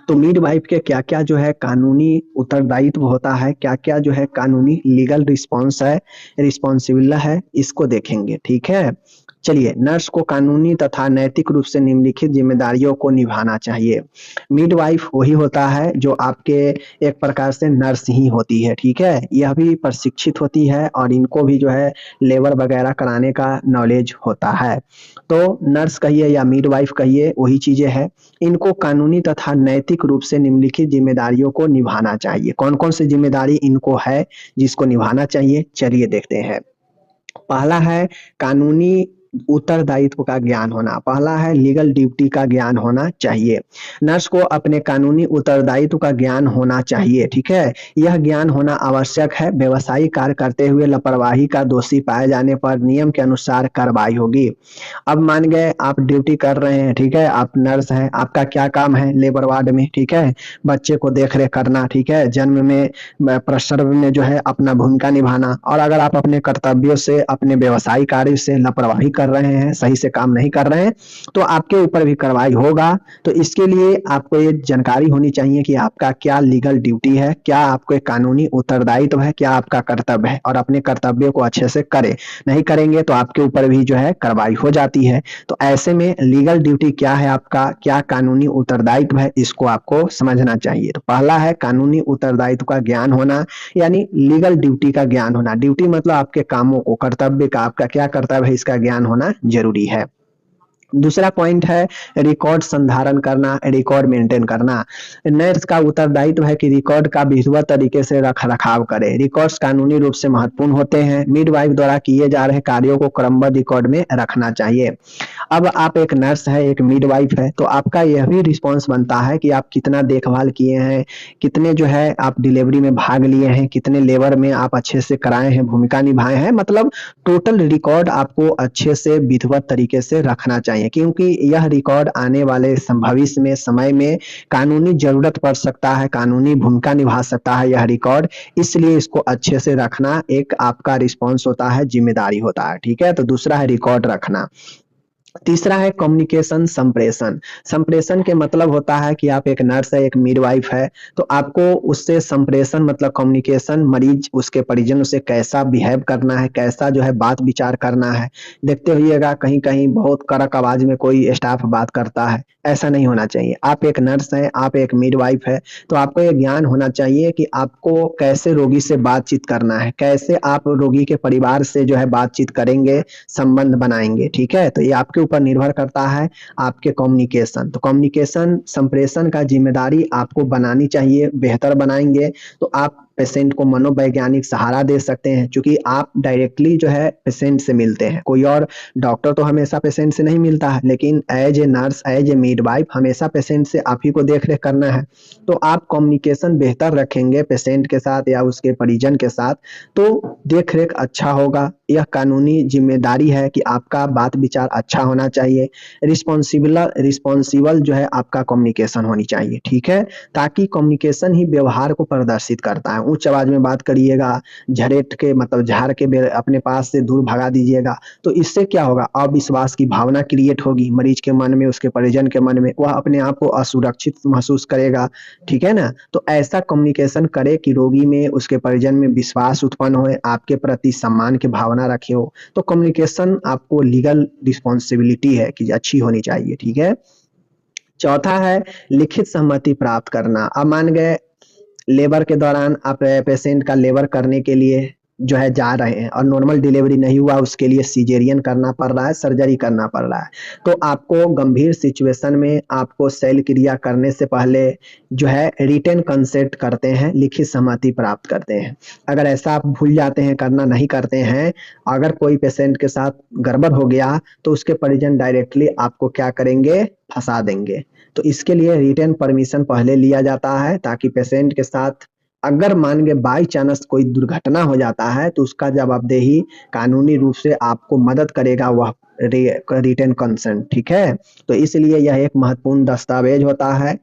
तो मिडवाइफ के क्या क्या जो है कानूनी उत्तरदायित्व होता है, क्या क्या जो है कानूनी लीगल रिस्पॉन्स है, रिस्पॉन्सिबल है, इसको देखेंगे। ठीक है, चलिए। नर्स को कानूनी तथा नैतिक रूप से निम्नलिखित जिम्मेदारियों को निभाना चाहिए। मिडवाइफ वही होता है जो आपके एक प्रकार से नर्स ही होती है। ठीक है, यह भी प्रशिक्षित होती है और इनको भी जो है लेबर वगैरह कराने का नॉलेज होता है। तो नर्स कहिए या मिडवाइफ कहिए, वही चीजें हैं। इनको कानूनी तथा नैतिक रूप से निम्नलिखित जिम्मेदारियों को निभाना चाहिए। कौन कौन सी जिम्मेदारी इनको है जिसको निभाना चाहिए, चलिए देखते हैं। पहला है कानूनी उत्तरदायित्व का ज्ञान होना। पहला है लीगल ड्यूटी का ज्ञान होना चाहिए। नर्स को अपने कानूनी उत्तरदायित्व का ज्ञान होना चाहिए। ठीक है, यह ज्ञान होना आवश्यक है। व्यवसायिक कार्य करते हुए लापरवाही का दोषी पाए जाने पर नियम के अनुसार कार्रवाई होगी। अब मान गए आप ड्यूटी कर रहे हैं, ठीक है, आप नर्स हैं, आपका क्या काम है लेबर वार्ड में, ठीक है, बच्चे को देख रेख करना, ठीक है, जन्म में प्रसव में जो है अपना भूमिका निभाना। और अगर आप अपने कर्तव्यों से, अपने व्यवसायिक कार्य से लापरवाही कर रहे हैं, सही से काम नहीं कर रहे हैं, तो आपके ऊपर भी कार्रवाई होगा। तो इसके लिए आपको ये जानकारी होनी चाहिए कि आपका क्या लीगल ड्यूटी है, क्या आपको कानूनी उत्तरदायित्व है, क्या आपका कर्तव्य है, और अपने कर्तव्यों को अच्छे से करें। नहीं करेंगे तो आपके ऊपर भी जो है कार्रवाई हो जाती है। तो ऐसे में लीगल ड्यूटी क्या है आपका, क्या कानूनी उत्तरदायित्व है, इसको आपको समझना चाहिए। तो पहला है कानूनी उत्तरदायित्व का ज्ञान होना, यानी लीगल ड्यूटी का ज्ञान होना। ड्यूटी मतलब आपके कामों को, कर्तव्य का, आपका क्या कर्तव्य है, इसका ज्ञान होना जरूरी है। दूसरा पॉइंट है रिकॉर्ड संधारण करना, रिकॉर्ड मेंटेन करना। नर्स का उत्तरदायित्व है कि रिकॉर्ड का विधिवत तरीके से रख रखाव करे। रिकॉर्ड्स कानूनी रूप से महत्वपूर्ण होते हैं। मिडवाइफ द्वारा किए जा रहे कार्यों को क्रमबद्ध रिकॉर्ड में रखना चाहिए। अब आप एक नर्स है, एक मिडवाइफ है, तो आपका यह भी रिस्पॉन्स बनता है कि आप कितना देखभाल किए हैं, कितने जो है आप डिलीवरी में भाग लिए हैं, कितने लेबर में आप अच्छे से कराए हैं, भूमिका निभाए हैं, मतलब टोटल रिकॉर्ड आपको अच्छे से विधिवत तरीके से रखना चाहिए। क्योंकि यह रिकॉर्ड आने वाले भविष्य में, समय में कानूनी जरूरत पड़ सकता है, कानूनी भूमिका निभा सकता है यह रिकॉर्ड। इसलिए इसको अच्छे से रखना एक आपका रिस्पॉन्स होता है, जिम्मेदारी होता है। ठीक है, तो दूसरा है रिकॉर्ड रखना। तीसरा है कम्युनिकेशन संप्रेषण। संप्रेषण के मतलब होता है कि आप एक नर्स है, एक मिडवाइफ है, तो आपको उससे संप्रेषण मतलब कम्युनिकेशन, मरीज, उसके परिजनों से कैसा बिहेव करना है, कैसा जो है बात विचार करना है। देखते होइएगा कहीं कहीं बहुत कड़क आवाज में कोई स्टाफ बात करता है, ऐसा नहीं होना चाहिए। आप एक नर्स हैं, आप एक मिडवाइफ है, तो आपको यह ज्ञान होना चाहिए कि आपको कैसे रोगी से बातचीत करना है, कैसे आप रोगी के परिवार से जो है बातचीत करेंगे, संबंध बनाएंगे। ठीक है, तो ये आपके ऊपर निर्भर करता है आपके कम्युनिकेशन। तो कम्युनिकेशन संप्रेषण का जिम्मेदारी आपको बनानी चाहिए। बेहतर बनाएंगे तो आप पेशेंट को मनोवैज्ञानिक सहारा दे सकते हैं, क्योंकि आप डायरेक्टली जो है पेशेंट से मिलते हैं। कोई और डॉक्टर तो हमेशा पेशेंट से नहीं मिलता है, लेकिन as a nurse, as a midwife हमेशा पेशेंट से आप ही को देख रेख करना है। तो आप कम्युनिकेशन बेहतर रखेंगे पेशेंट के साथ या उसके परिजन के साथ, तो देख रेख अच्छा होगा। यह कानूनी जिम्मेदारी है कि आपका बात विचार अच्छा होना चाहिए। रिस्पॉन्सिबल जो है आपका कम्युनिकेशन होनी चाहिए। ठीक है, ताकि कम्युनिकेशन ही व्यवहार को प्रदर्शित करता है। उच्च आवाज में बात करिएगा, झरेट के मतलब झाड़ के अपने पास से दूर भगा दीजिएगा, तो इससे क्या होगा, अविश्वास की भावना क्रिएट होगी मरीज के मन में, उसके परिजन के मन में, वह अपने आप को असुरक्षित महसूस करेगा। ठीक है ना, तो ऐसा कम्युनिकेशन करे कि रोगी में, उसके परिजन में विश्वास उत्पन्न हो, आपके प्रति सम्मान की भावना रखे हो। तो कम्युनिकेशन आपको लीगल रिस्पॉन्सिबिलिटी है कि अच्छी होनी चाहिए। ठीक है, चौथा है लिखित सहमति प्राप्त करना। अब मान गए लेबर के दौरान आप पेशेंट का लेबर करने के लिए जो है जा रहे हैं और नॉर्मल डिलीवरी नहीं हुआ, उसके लिए सीजेरियन करना पड़ रहा है, सर्जरी करना पड़ रहा है, तो आपको गंभीर सिचुएशन में आपको शल्य क्रिया करने से पहले जो है रिटन कंसेंट करते हैं, लिखित सहमति प्राप्त करते हैं। अगर ऐसा आप भूल जाते हैं, करना नहीं करते हैं, अगर कोई पेशेंट के साथ गड़बड़ हो गया तो उसके परिजन डायरेक्टली आपको क्या करेंगे, फंसा देंगे। तो इसके लिए रिटन परमिशन पहले लिया जाता है, ताकि पेशेंट के साथ अगर मान के बाई चांस कोई दुर्घटना हो जाता है तो उसका जवाबदेही कानूनी रूप से आपको मदद करेगा वह रिटन कंसेंट। ठीक है, तो इसलिए यह एक महत्वपूर्ण दस्तावेज होता है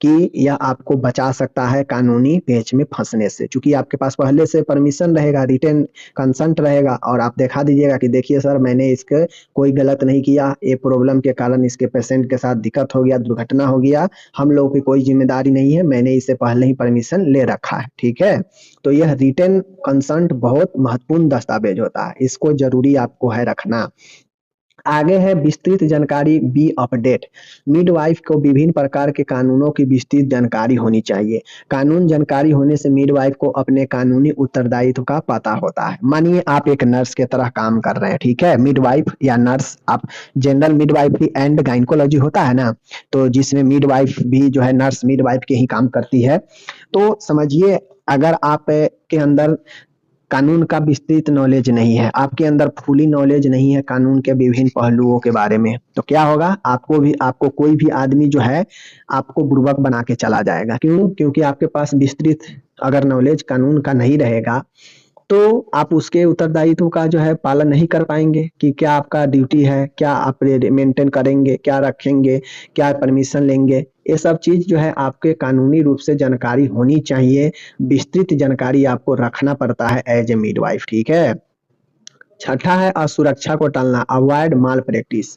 कि यह आपको बचा सकता है कानूनी पेच में फंसने से, क्योंकि आपके पास पहले से परमिशन रहेगा, रिटेन कंसेंट रहेगा और आप दिखा दीजिएगा कि देखिए सर मैंने इसके कोई गलत नहीं किया, ये प्रॉब्लम के कारण इसके पेशेंट के साथ दिक्कत हो गया, दुर्घटना हो गया, हम लोगों की कोई जिम्मेदारी नहीं है, मैंने इससे पहले ही परमिशन ले रखा है। ठीक है, तो यह रिटेन कंसेंट बहुत महत्वपूर्ण दस्तावेज होता है, इसको जरूरी आपको है रखना। आगे है विस्तृत जानकारी बी अपडेट। मिडवाइफ को विभिन्न प्रकार के कानूनों की विस्तृत जानकारी होनी चाहिए। कानून जानकारी होने से मिडवाइफ को अपने कानूनी उत्तरदायित्व का पता होता है। मानिए आप एक नर्स के तरह काम कर रहे हैं, ठीक है, मिडवाइफ या नर्स, आप जनरल मिडवाइफ एंड गायनेकोलॉजी होता है ना, तो जिसमें मिडवाइफ भी जो है नर्स मिडवाइफ के ही काम करती है। तो समझिए अगर आप के अंदर कानून का विस्तृत नॉलेज नहीं है, आपके अंदर फुली नॉलेज नहीं है कानून के विभिन्न पहलुओं के बारे में, तो क्या होगा, आपको कोई भी आदमी जो है आपको बुर्बक बना के चला जाएगा। क्यों? क्योंकि आपके पास विस्तृत अगर नॉलेज कानून का नहीं रहेगा तो आप उसके उत्तरदायित्व का जो है पालन नहीं कर पाएंगे कि क्या आपका ड्यूटी है, क्या आप मेंटेन करेंगे, क्या रखेंगे, क्या परमिशन लेंगे। ये सब चीज जो है आपके कानूनी रूप से जानकारी होनी चाहिए, विस्तृत जानकारी आपको रखना पड़ता है एज ए मिडवाइफ। ठीक है, छठा है असुरक्षा को टालना, अवॉइड माल प्रैक्टिस।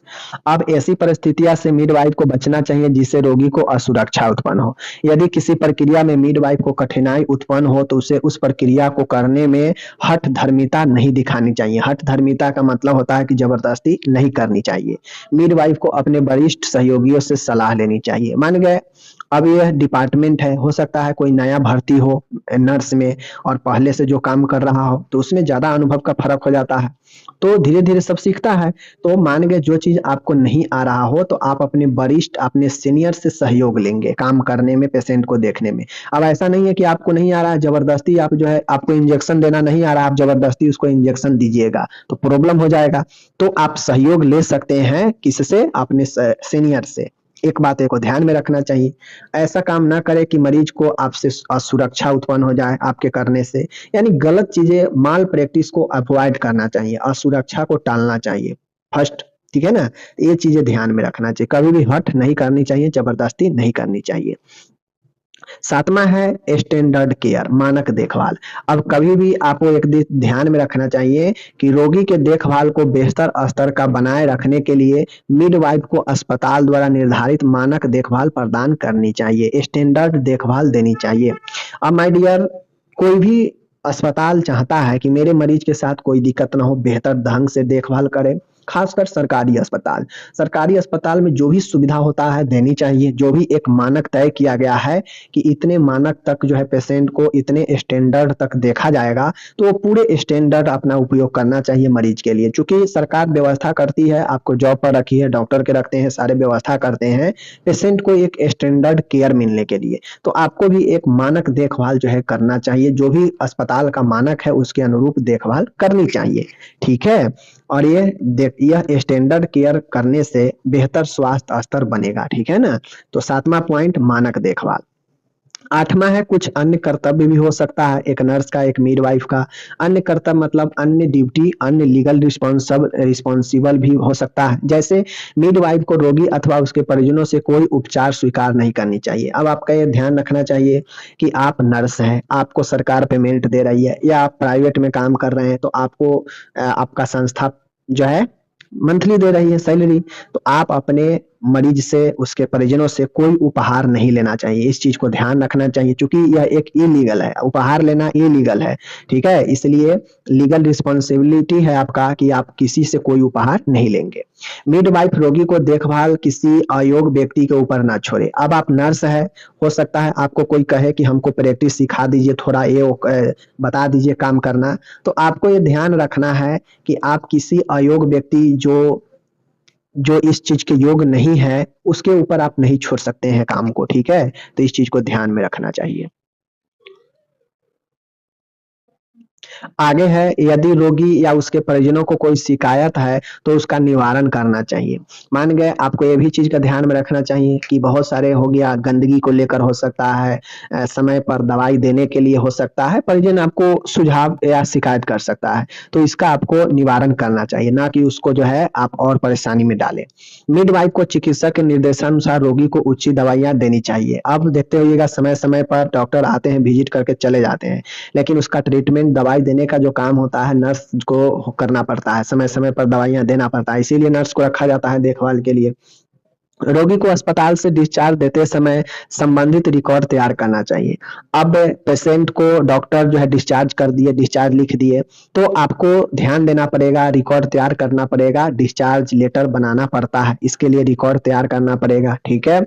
अब ऐसी परिस्थितियां से मिडवाइफ को बचना चाहिए जिससे रोगी को असुरक्षा उत्पन्न हो। यदि किसी प्रक्रिया में मिडवाइफ को कठिनाई उत्पन्न हो तो उसे उस प्रक्रिया को करने में हठ धर्मिता नहीं दिखानी चाहिए। हठ धर्मिता का मतलब होता है कि जबरदस्ती नहीं करनी चाहिए। मिडवाइफ को अपने वरिष्ठ सहयोगियों से सलाह लेनी चाहिए। मान गए अब यह डिपार्टमेंट है, हो सकता है कोई नया भर्ती हो नर्स में और पहले से जो काम कर रहा हो तो उसमें ज्यादा अनुभव का फर्क हो जाता है, तो धीरे धीरे सब सीखता है। तो मान गए जो चीज आपको नहीं आ रहा हो तो आप अपने वरिष्ठ अपने सीनियर से सहयोग लेंगे काम करने में, पेशेंट को देखने में। अब ऐसा नहीं है कि आपको नहीं आ रहा है जबरदस्ती आप जो है, आपको इंजेक्शन देना नहीं आ रहा, आप जबरदस्ती उसको इंजेक्शन दीजिएगा तो प्रॉब्लम हो जाएगा। तो आप सहयोग ले सकते हैं किससे, अपने सीनियर से। एक बात को ध्यान में रखना चाहिए, ऐसा काम ना करे कि मरीज को आपसे असुरक्षा उत्पन्न हो जाए आपके करने से, यानी गलत चीजें माल प्रैक्टिस को अवॉइड करना चाहिए, असुरक्षा को टालना चाहिए फर्स्ट। ठीक है ना, ये चीजें ध्यान में रखना चाहिए, कभी भी हट नहीं करनी चाहिए, जबरदस्ती नहीं करनी चाहिए। सातवां है स्टैंडर्ड केयर, मानक देखभाल। अब कभी भी आपको एक ध्यान में रखना चाहिए कि रोगी के देखभाल को बेहतर स्तर का बनाए रखने के लिए मिडवाइफ को अस्पताल द्वारा निर्धारित मानक देखभाल प्रदान करनी चाहिए, स्टैंडर्ड देखभाल देनी चाहिए। अब माय डियर, कोई भी अस्पताल चाहता है कि मेरे मरीज के साथ कोई दिक्कत ना हो, बेहतर ढंग से देखभाल करे, खासकर सरकारी अस्पताल। सरकारी अस्पताल में जो भी सुविधा होता है देनी चाहिए, जो भी एक मानक तय किया गया है कि इतने मानक तक जो है पेशेंट को इतने स्टैंडर्ड तक देखा जाएगा, तो वो पूरे स्टैंडर्ड अपना उपयोग करना चाहिए मरीज के लिए। चूंकि सरकार व्यवस्था करती है, आपको जॉब पर रखी है, डॉक्टर के रखते हैं, सारे व्यवस्था करते हैं पेशेंट को एक स्टैंडर्ड केयर मिलने के लिए, तो आपको भी एक मानक देखभाल जो है करना चाहिए, जो भी अस्पताल का मानक है उसके अनुरूप देखभाल करनी चाहिए। ठीक है, और यह स्टैंडर्ड केयर करने से बेहतर स्वास्थ्य स्तर बनेगा। ठीक है ना, तो सातवां पॉइंट मानक देखभाल। आठवां है कुछ अन्य कर्तव्य भी हो सकता है एक नर्स का, एक मिडवाइफ का। अन्य कर्तव्य मतलब अन्य ड्यूटी, अन्य लीगल रिस्पॉन्सिबल भी हो सकता है। जैसे मिडवाइफ को रोगी अथवा उसके परिजनों से कोई उपचार स्वीकार नहीं करनी चाहिए। अब आपका ये ध्यान रखना चाहिए कि आप नर्स हैं, आपको सरकार पेमेंट दे रही है या आप प्राइवेट में काम कर रहे हैं तो आपको आपका संस्था जो है मंथली दे रही है सैलरी, तो आप अपने मरीज से उसके परिजनों से कोई उपहार नहीं लेना चाहिए। इस चीज को ध्यान रखना चाहिए क्योंकि यह एक इलीगल है, उपहार लेना इलीगल है। ठीक है, इसलिए लीगल रिस्पॉन्सिबिलिटी है आपका कि आप किसी से कोई उपहार नहीं लेंगे। मिडवाइफ रोगी को देखभाल किसी अयोग्य व्यक्ति के ऊपर ना छोड़े। अब आप नर्स है, हो सकता है आपको कोई कहे कि हमको प्रैक्टिस सिखा दीजिए, थोड़ा ये बता दीजिए काम करना, तो आपको ये ध्यान रखना है कि आप किसी अयोग्य व्यक्ति जो जो इस चीज के योग्य नहीं है उसके ऊपर आप नहीं छोड़ सकते हैं काम को। ठीक है, तो इस चीज को ध्यान में रखना चाहिए। आगे है, यदि रोगी या उसके परिजनों को कोई शिकायत है तो उसका निवारण करना चाहिए। मान गए, आपको ये भी चीज का ध्यान में रखना चाहिए कि बहुत सारे हो गया, गंदगी को लेकर हो सकता है, समय पर दवाई देने के लिए हो सकता है, परिजन आपको सुझाव या शिकायत कर सकता है, तो इसका आपको निवारण करना चाहिए, ना कि उसको जो है आप और परेशानी में डालें। मिडवाइफ को चिकित्सक के निर्देशानुसार रोगी को उचित दवाइयां देनी चाहिए। अब देखते होइएगा, समय समय पर डॉक्टर आते हैं, विजिट करके चले जाते हैं, लेकिन उसका ट्रीटमेंट, दवाई देने का जो काम होता है, नर्स को करना पड़ता है, समय समय पर दवाइयां देना पड़ता है, इसीलिए नर्स को रखा जाता है देखभाल के लिए। रोगी को अस्पताल से डिस्चार्ज देते समय संबंधित रिकॉर्ड तैयार करना चाहिए। अब पेशेंट को डॉक्टर जो है डिस्चार्ज कर दिए, डिस्चार्ज लिख दिए, तो आपको ध्यान देना पड़ेगा, रिकॉर्ड तैयार करना पड़ेगा, डिस्चार्ज लेटर बनाना पड़ता है, इसके लिए रिकॉर्ड तैयार करना पड़ेगा, ठीक है।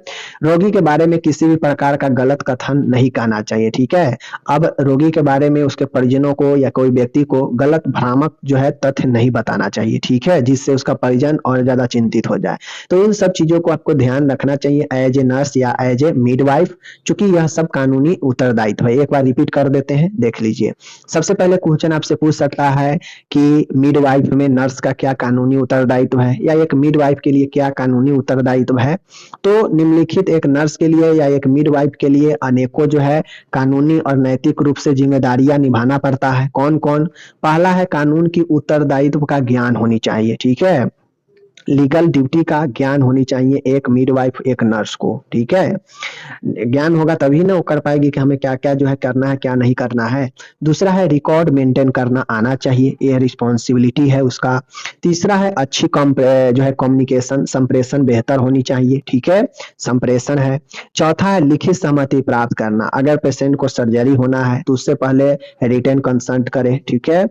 रोगी के बारे में किसी भी प्रकार का गलत कथन नहीं कहना चाहिए, ठीक है। अब रोगी के बारे में उसके परिजनों को या कोई व्यक्ति को गलत भ्रामक जो है तथ्य नहीं बताना चाहिए, ठीक है, जिससे उसका परिजन और ज्यादा चिंतित हो जाए। तो इन सब चीजों को आपको ध्यान रखना चाहिए एज ए नर्स या एज ए मिडवाइफ, चूंकि यह सब कानूनी उत्तरदायित्व है। एक बार रिपीट कर देते हैं, देख लीजिए। सबसे पहले क्वेश्चन आपसे पूछ सकता है कि मिडवाइफ में नर्स का क्या कानूनी उत्तरदायित्व है, या एक मिडवाइफ के लिए क्या कानूनी उत्तरदायित्व है। तो निम्नलिखित एक नर्स के लिए या एक मिडवाइफ के लिए अनेकों जो है कानूनी और नैतिक रूप से जिम्मेदारियां निभाना पड़ता है। कौन कौन? पहला है, कानून की उत्तरदायित्व का ज्ञान होनी चाहिए, ठीक है। लीगल ड्यूटी का ज्ञान होनी चाहिए एक मिडवाइफ, एक नर्स को, ठीक है। ज्ञान होगा तभी ना वो कर पाएगी कि हमें क्या क्या जो है करना है, क्या नहीं करना है। दूसरा है, रिकॉर्ड मेंटेन करना आना चाहिए, ये रिस्पॉन्सिबिलिटी है उसका। तीसरा है, अच्छी जो है कम्युनिकेशन, संप्रेषण बेहतर होनी चाहिए, ठीक है, संप्रेषण है। चौथा है, लिखित सहमति प्राप्त करना, अगर पेशेंट को सर्जरी होना है तो उससे पहले रिटन कंसल्ट करे, ठीक है।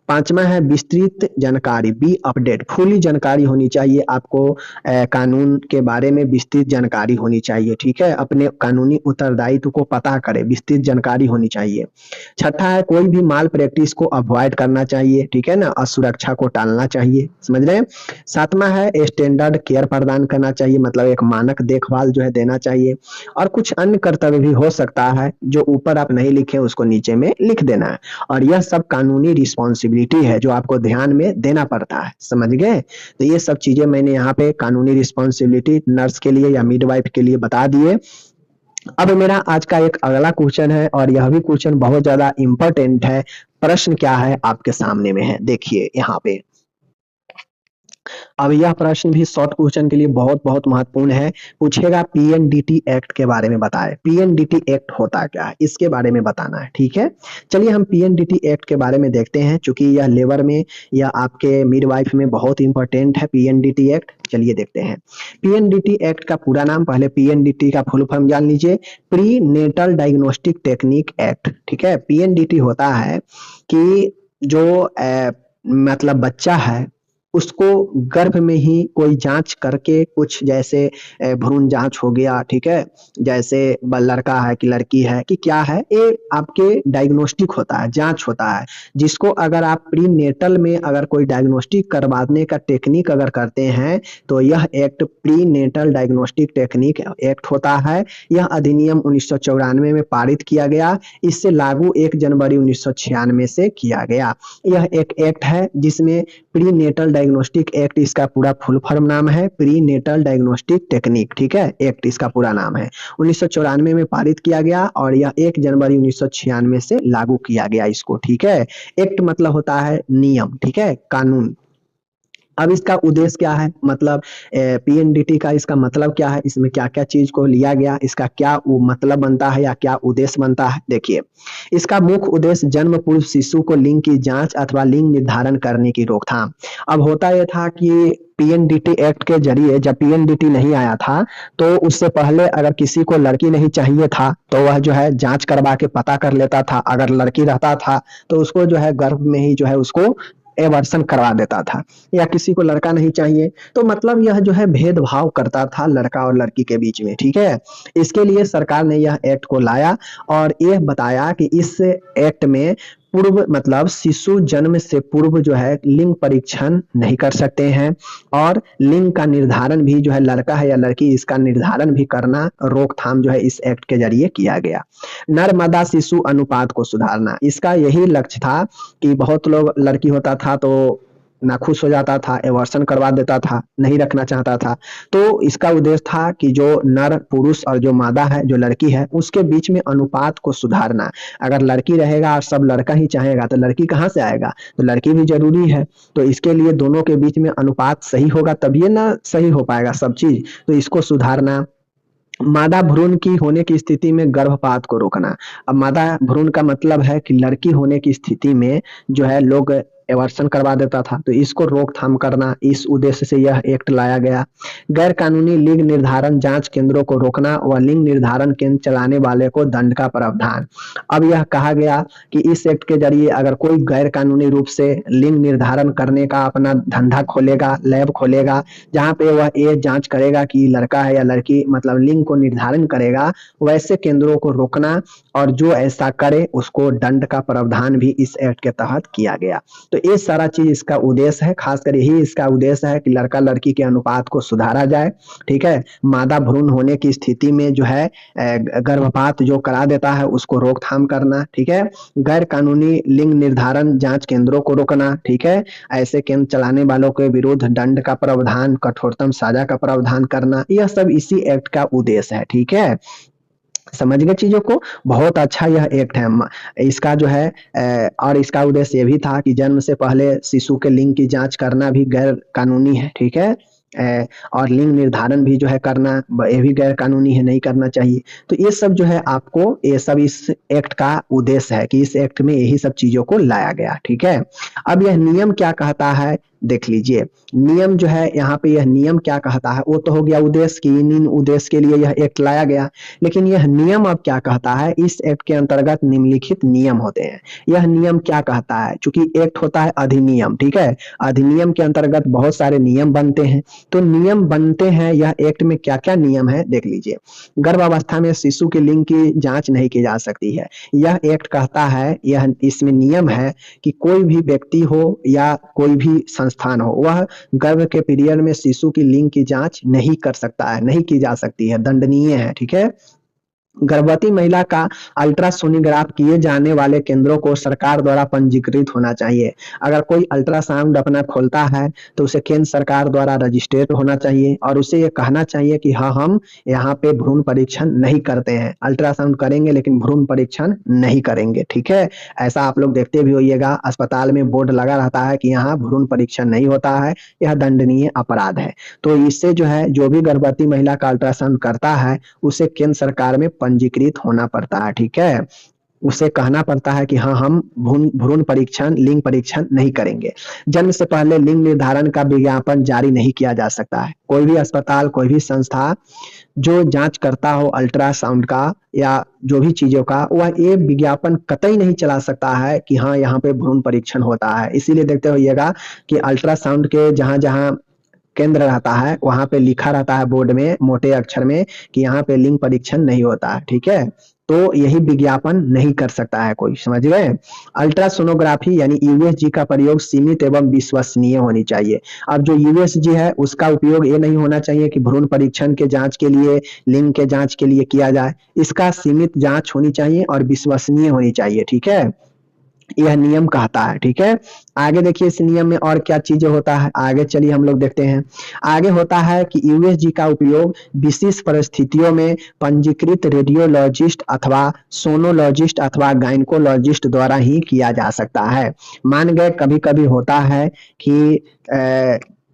पांचवा है, विस्तृत जानकारी, बी अपडेट, फुली जानकारी होनी चाहिए आपको, कानून के बारे में विस्तृत जानकारी होनी चाहिए, ठीक है, अपने कानूनी उत्तरदायित्व को पता करे, विस्तृत जानकारी होनी चाहिए। छठा है, कोई भी माल प्रैक्टिस को अवॉइड करना चाहिए, ठीक है ना, असुरक्षा को टालना चाहिए, समझ रहे हैं। सातवां है, स्टैंडर्ड केयर प्रदान करना चाहिए, मतलब एक मानक देखभाल जो है देना चाहिए। और कुछ अन्य कर्तव्य भी हो सकता है, जो ऊपर आप नहीं लिखे उसको नीचे में लिख देना है, और यह सब कानूनी रिस्पॉन्सिबिलिटी है जो आपको ध्यान में देना पड़ता है, समझ गए। तो ये सब चीजें मैंने यहाँ पे कानूनी रिस्पॉन्सिबिलिटी नर्स के लिए या मिडवाइफ के लिए बता दिए। अब मेरा आज का एक अगला क्वेश्चन है, और यह भी क्वेश्चन बहुत ज्यादा इंपॉर्टेंट है। प्रश्न क्या है आपके सामने में है, देखिए यहाँ पे। अब यह प्रश्न भी शॉर्ट क्वेश्चन के लिए बहुत बहुत महत्वपूर्ण है। पूछेगा, पीएनडीटी एक्ट के बारे में बताएं। पीएनडीटी एक्ट होता क्या है, इसके बारे में बताना है, ठीक है। चलिए हम पीएनडीटी एक्ट के बारे में देखते हैं, चूंकि यह लेबर में या आपके मिडवाइफ में बहुत इंपॉर्टेंट है पीएनडीटी एक्ट। चलिए देखते हैं। पीएनडीटी एक्ट का पूरा नाम, पहले पीएनडीटी का फुल फॉर्म जान लीजिए, prenatal diagnostic technique act, ठीक है। पीएनडीटी होता है कि जो मतलब बच्चा है उसको गर्भ में ही कोई जांच करके, कुछ जैसे भ्रूण जांच हो गया, ठीक है, जैसे लड़का है कि लड़की है कि क्या है, ये आपके डायग्नोस्टिक होता है, जांच होता है, जिसको अगर आप प्री नेटल में अगर कोई डायग्नोस्टिक करवाने का टेक्निक अगर करते हैं तो यह act prenatal diagnostic technique act होता है। यह अधिनियम 1994 में पारित किया गया, इससे लागू 1 जनवरी 1996 से किया गया। यह एक एक्ट है जिसमें प्री नेटल डायग्नोस्टिक एक्ट, इसका पूरा फुल फॉर्म नाम है प्री नेटल डायग्नोस्टिक टेक्निक, ठीक है, एक्ट इसका पूरा नाम है। 1994 में पारित किया गया और यह 1 जनवरी 1996 से लागू किया गया इसको, ठीक है। एक्ट मतलब होता है नियम, ठीक है, कानून। अब इसका उद्देश्य क्या है, मतलब पीएनडीटी का इसका मतलब क्या है, इसमें क्या क्या चीज को लिया गया, इसका क्या मतलब बनता है या क्या उद्देश्य बनता है। देखिए, इसका मुख्य उद्देश्य जन्म पूर्व शिशु को लिंग की जांच अथवा लिंग निर्धारण करने की रोकथाम। अब होता यह था कि पीएनडीटी एक्ट के जरिए, जब पीएनडीटी नहीं आया था तो उससे पहले अगर किसी को लड़की नहीं चाहिए था तो वह जो है जांच करवा के पता कर लेता था, अगर लड़की रहता था तो उसको जो है गर्भ में ही जो है उसको एवर्सन करवा देता था, या किसी को लड़का नहीं चाहिए तो मतलब यह जो है भेदभाव करता था लड़का और लड़की के बीच में, ठीक है। इसके लिए सरकार ने यह एक्ट को लाया और यह बताया कि इस एक्ट में पूर्व मतलब शिशु जन्म से पूर्व जो है लिंग परीक्षण नहीं कर सकते हैं, और लिंग का निर्धारण भी जो है लड़का है या लड़की इसका निर्धारण भी करना रोकथाम जो है इस एक्ट के जरिए किया गया। नर मादा शिशु अनुपात को सुधारना, इसका यही लक्ष्य था कि बहुत लोग लड़की होता था तो नाखुश हो जाता था, एवर्सन करवा देता था, नहीं रखना चाहता था। तो इसका उद्देश्य था कि जो नर पुरुष और जो मादा है जो लड़की है उसके बीच में अनुपात को सुधारना। अगर लड़की रहेगा और सब लड़का ही चाहेगा तो लड़की कहाँ से आएगा, तो लड़की भी जरूरी है। तो इसके लिए दोनों के बीच में अनुपात सही होगा तभी ना सही हो पाएगा सब चीज, तो इसको सुधारना। मादा भ्रूण की होने की स्थिति में गर्भपात को रोकना। अब मादा भ्रूण का मतलब है कि लड़की होने की स्थिति में जो है लोग एवर्सन करवा देता था, तो इसको रोकथाम करना, इस उद्देश्य से यह एक्ट लाया गया। गैर कानूनी लिंग निर्धारण जांच केंद्रों को रोकना व लिंग निर्धारण केंद्र चलाने वाले को दंड का प्रावधान। अब यह कहा गया कि इस एक्ट के जरिए अगर कोई गैर कानूनी रूप से लिंग निर्धारण करने का अपना धंधा खोलेगा, लैब खोलेगा, जहां पे वह ये जांच करेगा कि लड़का है या लड़की, मतलब लिंग को निर्धारण करेगा, वैसे केंद्रों को रोकना, और जो ऐसा करे उसको दंड का प्रावधान भी इस एक्ट के तहत किया गया। तो ये सारा चीज इसका उद्देश्य है, खासकर यही इसका उद्देश्य है कि लड़का लड़की के अनुपात को सुधारा जाए। ठीक है, मादा भ्रूण होने की स्थिति में जो है गर्भपात जो करा देता है उसको रोकथाम करना। ठीक है, गैर कानूनी लिंग निर्धारण जांच केंद्रों को रोकना। ठीक है, ऐसे केंद्र चलाने वालों के विरुद्ध दंड का प्रावधान, कठोरतम सजा का प्रावधान करना, यह सब इसी एक्ट का उद्देश्य है। ठीक है, समझ गए चीजों को, बहुत अच्छा यह एक्ट है। इसका जो है और इसका उद्देश्य ये भी था कि जन्म से पहले शिशु के लिंग की जांच करना भी गैर कानूनी है। ठीक है, और लिंग निर्धारण भी जो है करना ये भी गैर कानूनी है, नहीं करना चाहिए। तो ये सब जो है आपको, ये सब इस एक्ट का उद्देश्य है कि इस एक्ट में यही सब चीजों को लाया गया। ठीक है, अब यह नियम क्या कहता है देख लीजिए। नियम जो है यहाँ पे, यह नियम क्या कहता है, वो तो हो गया उद्देश्य की इन उद्देश्य के लिए यह एक्ट लाया गया, लेकिन यह नियम अब क्या कहता है। इस एक्ट के अंतर्गत निम्नलिखित नियम होते हैं। यह नियम क्या कहता है, चूंकि एक्ट होता है अधिनियम, ठीक है, अधिनियम के अंतर्गत बहुत सारे नियम बनते हैं। तो नियम बनते हैं, यह एक्ट में क्या क्या नियम है देख लीजिए। गर्भावस्था में शिशु के लिंग की जांच नहीं की जा सकती है, यह एक्ट कहता है। यह इसमें नियम है कि कोई भी व्यक्ति हो या कोई भी संस्थान हो, वह गर्भ के पीरियड में शिशु की लिंग की जांच नहीं कर सकता है, नहीं की जा सकती है, दंडनीय है। ठीक है, गर्भवती महिला का अल्ट्रासोनोग्राफ किए जाने वाले केंद्रों को सरकार द्वारा पंजीकृत होना चाहिए। अगर कोई अल्ट्रासाउंड अपना खोलता है तो उसे केंद्र सरकार द्वारा रजिस्ट्रेट होना चाहिए, और उसे ये कहना चाहिए कि हाँ, हम यहाँ पे भ्रूण परीक्षण नहीं करते हैं, अल्ट्रासाउंड करेंगे लेकिन भ्रूण परीक्षण नहीं करेंगे। ठीक है, ऐसा आप लोग देखते भी होइएगा, अस्पताल में बोर्ड लगा रहता है कि यहाँ भ्रूण परीक्षण नहीं होता है, यह दंडनीय अपराध है। तो इससे जो है, जो भी गर्भवती महिला का अल्ट्रासाउंड करता है उसे केंद्र सरकार में पंजीकृत होना पड़ता है। ठीक है, उसे कहना पड़ता है कि हाँ, हम भ्रूण परीक्षण, लिंग परीक्षण नहीं करेंगे। जन्म से पहले लिंग निर्धारण का विज्ञापन जारी नहीं किया जा सकता है। कोई भी अस्पताल, कोई भी संस्था जो जांच करता हो अल्ट्रासाउंड का या जो भी चीजों का, वह ये विज्ञापन कतई नहीं चला सकता है कि हाँ, यहाँ पे भ्रूण परीक्षण होता है। इसीलिए देखते होइएगा कि अल्ट्रासाउंड के जहां जहां केंद्र रहता है वहां पे लिखा रहता है बोर्ड में मोटे अक्षर में कि यहाँ पे लिंग परीक्षण नहीं होता है। ठीक है, तो यही विज्ञापन नहीं कर सकता है कोई, समझ गए। अल्ट्रासोनोग्राफी यानी यूएसजी का प्रयोग सीमित एवं विश्वसनीय होनी चाहिए। अब जो यूएसजी है उसका उपयोग ये नहीं होना चाहिए कि भ्रूण परीक्षण के जांच के लिए, लिंग के जांच के लिए किया जाए। इसका सीमित जांच होनी चाहिए और विश्वसनीय होनी चाहिए। ठीक है, यह नियम कहता है। ठीक है, आगे देखिए इस नियम में और क्या चीजें होता है, आगे चलिए हम लोग देखते हैं। आगे होता है कि यूएसजी का उपयोग विशेष परिस्थितियों में पंजीकृत रेडियोलॉजिस्ट अथवा सोनोलॉजिस्ट अथवा गायनिकोलॉजिस्ट द्वारा ही किया जा सकता है। मान गए कभी कभी होता है कि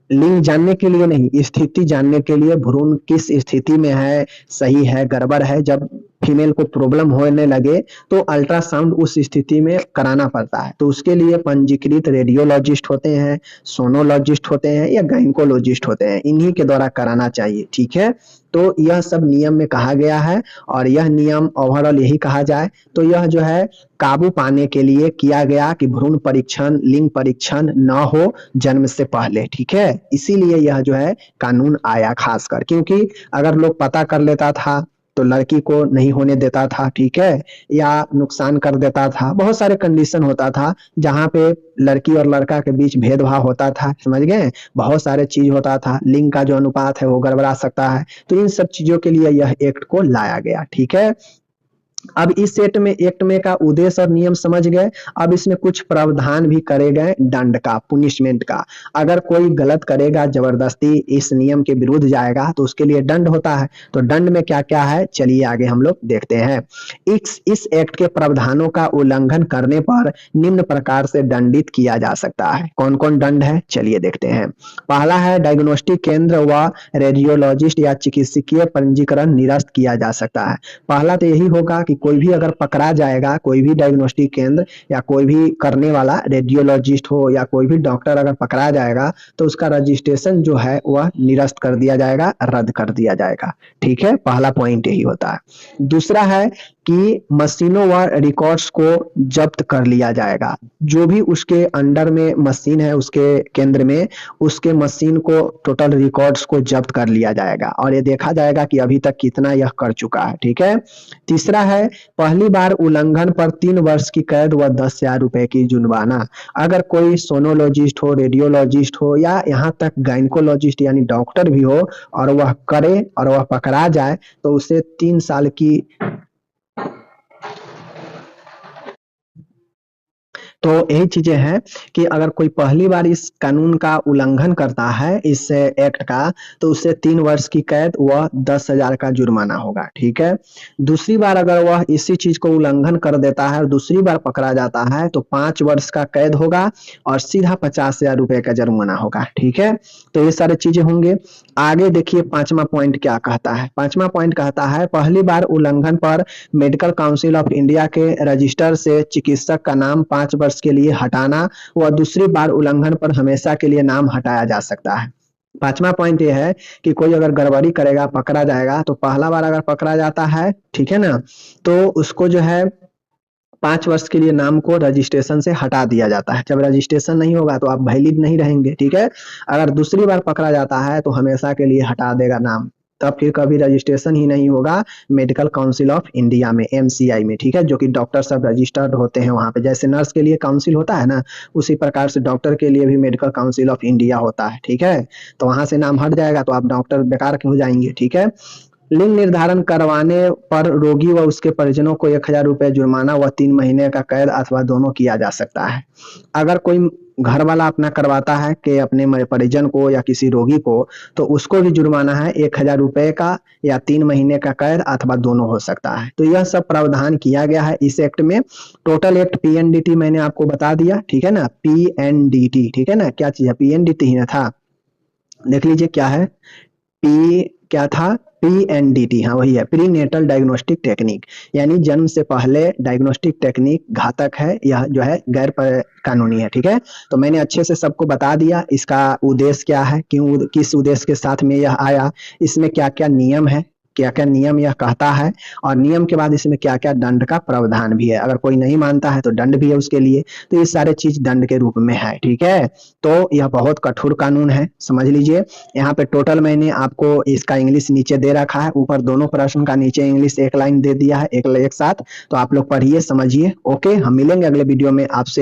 लिंग जानने के लिए नहीं, स्थिति जानने के लिए, भ्रूण किस स्थिति में है, सही है, गड़बड़ है, जब फीमेल को प्रॉब्लम होने लगे तो अल्ट्रासाउंड उस स्थिति में कराना पड़ता है। तो उसके लिए पंजीकृत रेडियोलॉजिस्ट होते हैं, सोनोलॉजिस्ट होते हैं या गायनिकोलॉजिस्ट होते हैं, इन्हीं के द्वारा कराना चाहिए। ठीक है, तो यह सब नियम में कहा गया है, और यह नियम ओवरऑल यही कहा जाए तो यह जो है काबू पाने के लिए किया गया कि भ्रूण परीक्षण, लिंग परीक्षण न हो जन्म से पहले। ठीक है, इसीलिए यह जो है कानून आया खासकर, क्योंकि अगर लोग पता कर लेता था तो लड़की को नहीं होने देता था, ठीक है, या नुकसान कर देता था। बहुत सारे कंडीशन होता था जहाँ पे लड़की और लड़का के बीच भेदभाव होता था, समझ गए। बहुत सारे चीज होता था, लिंग का जो अनुपात है वो गड़बड़ा सकता है। तो इन सब चीजों के लिए यह एक्ट को लाया गया, ठीक है। अब इस एक्ट में का उद्देश्य और नियम समझ गए। अब इसमें कुछ प्रावधान भी करे गए दंड का, पुनिशमेंट का। अगर कोई गलत करेगा, जबरदस्ती इस नियम के विरुद्ध जाएगा तो उसके लिए दंड होता है। तो दंड में क्या क्या है, चलिए आगे हम लोग देखते हैं। इस एक्ट के प्रावधानों का उल्लंघन करने पर निम्न प्रकार से दंडित किया जा सकता है। कौन कौन दंड है, चलिए देखते हैं। पहला है डायग्नोस्टिक केंद्र व रेडियोलॉजिस्ट या चिकित्सकीय पंजीकरण निरस्त किया जा सकता है। पहला तो यही होगा कि कोई भी अगर पकड़ा जाएगा, कोई भी डायग्नोस्टिक केंद्र या कोई भी करने वाला रेडियोलॉजिस्ट हो या कोई भी डॉक्टर अगर पकड़ा जाएगा तो उसका रजिस्ट्रेशन जो है वह निरस्त कर दिया जाएगा, रद्द कर दिया जाएगा, ठीक है। पहला पॉइंट यही होता है। दूसरा है कि मशीनों व रिकॉर्ड्स को जब्त कर लिया जाएगा। जो भी उसके अंडर में मशीन है उसके केंद्र में, उसके मशीन को टोटल रिकॉर्ड्स को जब्त कर लिया जाएगा और ये देखा जाएगा कि अभी तक कितना यह कर चुका है, ठीक है। तीसरा है पहली बार उल्लंघन पर 3 वर्ष की कैद व 10,000 रुपए की जुर्माना। अगर कोई सोनोलॉजिस्ट हो, रेडियोलॉजिस्ट हो या यहाँ तक गायनिकोलॉजिस्ट यानी डॉक्टर भी हो और वह करे और वह पकड़ा जाए तो उसे 3 साल की, तो यही चीजें हैं कि अगर कोई पहली बार इस कानून का उल्लंघन करता है, इस एक्ट का, तो उसे 3 वर्ष की कैद व 10,000 का जुर्माना होगा, ठीक है। दूसरी बार अगर वह इसी चीज को उल्लंघन कर देता है और दूसरी बार पकड़ा जाता है तो 5 वर्ष का कैद होगा और सीधा 50,000 रुपए का जुर्माना होगा, ठीक है। तो ये सारी चीजें होंगे। आगे देखिए पांचवा पॉइंट क्या कहता है। पांचवा पॉइंट कहता है पहली बार उल्लंघन पर मेडिकल काउंसिल ऑफ इंडिया के रजिस्टर से चिकित्सक का नाम 5 वर्ष के लिए हटाना व दूसरी बार उल्लंघन पर हमेशा के लिए नाम हटाया जा सकता है। पांचवा पॉइंट ये है कि कोई अगर गड़बड़ी करेगा, पकड़ा जाएगा, तो पहला बार अगर पकड़ा जाता है, ठीक है ना, तो उसको जो है 5 वर्ष के लिए नाम को रजिस्ट्रेशन से हटा दिया जाता है। जब रजिस्ट्रेशन नहीं होगा तो आप वैलिड नहीं रहेंगे, ठीक है। अगर दूसरी बार पकड़ा जाता है तो हमेशा के लिए हटा देगा नाम, तब फिर कभी रजिस्ट्रेशन ही नहीं होगा मेडिकल काउंसिल ऑफ इंडिया में, एमसीआई में, ठीक है, जो कि डॉक्टर सब रजिस्टर्ड होते हैं वहां पे। जैसे नर्स के लिए काउंसिल होता है ना, उसी प्रकार से डॉक्टर के लिए भी मेडिकल काउंसिल ऑफ इंडिया होता है, ठीक है। तो वहां से नाम हट जाएगा तो आप डॉक्टर बेकार के हो जाएंगे, ठीक है। लिंग निर्धारण करवाने पर रोगी व उसके परिजनों को 1,000 रुपए जुर्माना व 3 महीने का कैद अथवा दोनों किया जा सकता है। अगर कोई घर वाला अपना करवाता है कि अपने परिजन को या किसी रोगी को, तो उसको भी जुर्माना है 1,000 रुपए का या 3 महीने का कैद अथवा दोनों हो सकता है। तो यह सब प्रावधान किया गया है इस एक्ट में। टोटल एक्ट पीएनडीटी मैंने आपको बता दिया, ठीक है ना, पीएनडीटी, ठीक है ना, क्या चीज है, पीएनडीटी ही ना था, देख लीजिए क्या है, पी क्या था, पीएनडीटी, हाँ वही है, प्री नेटल डायग्नोस्टिक टेक्निक, यानी जन्म से पहले डायग्नोस्टिक टेक्निक घातक है, यह जो है गैर कानूनी है, ठीक है। तो मैंने अच्छे से सबको बता दिया इसका उद्देश्य क्या है, क्यों, किस उद्देश्य के साथ में यह आया, इसमें क्या क्या नियम है, क्या क्या नियम यह कहता है, और नियम के बाद इसमें क्या क्या दंड का प्रावधान भी है। अगर कोई नहीं मानता है तो दंड भी है उसके लिए। तो ये सारे चीज दंड के रूप में है, ठीक है। तो यह बहुत कठोर कानून है, समझ लीजिए। यहाँ पे टोटल मैंने आपको इसका इंग्लिश नीचे दे रखा है, ऊपर दोनों प्रश्न का नीचे इंग्लिश एक लाइन दे दिया है एक साथ। तो आप लोग पढ़िए, समझिए। ओके, हम मिलेंगे अगले वीडियो में आपसे।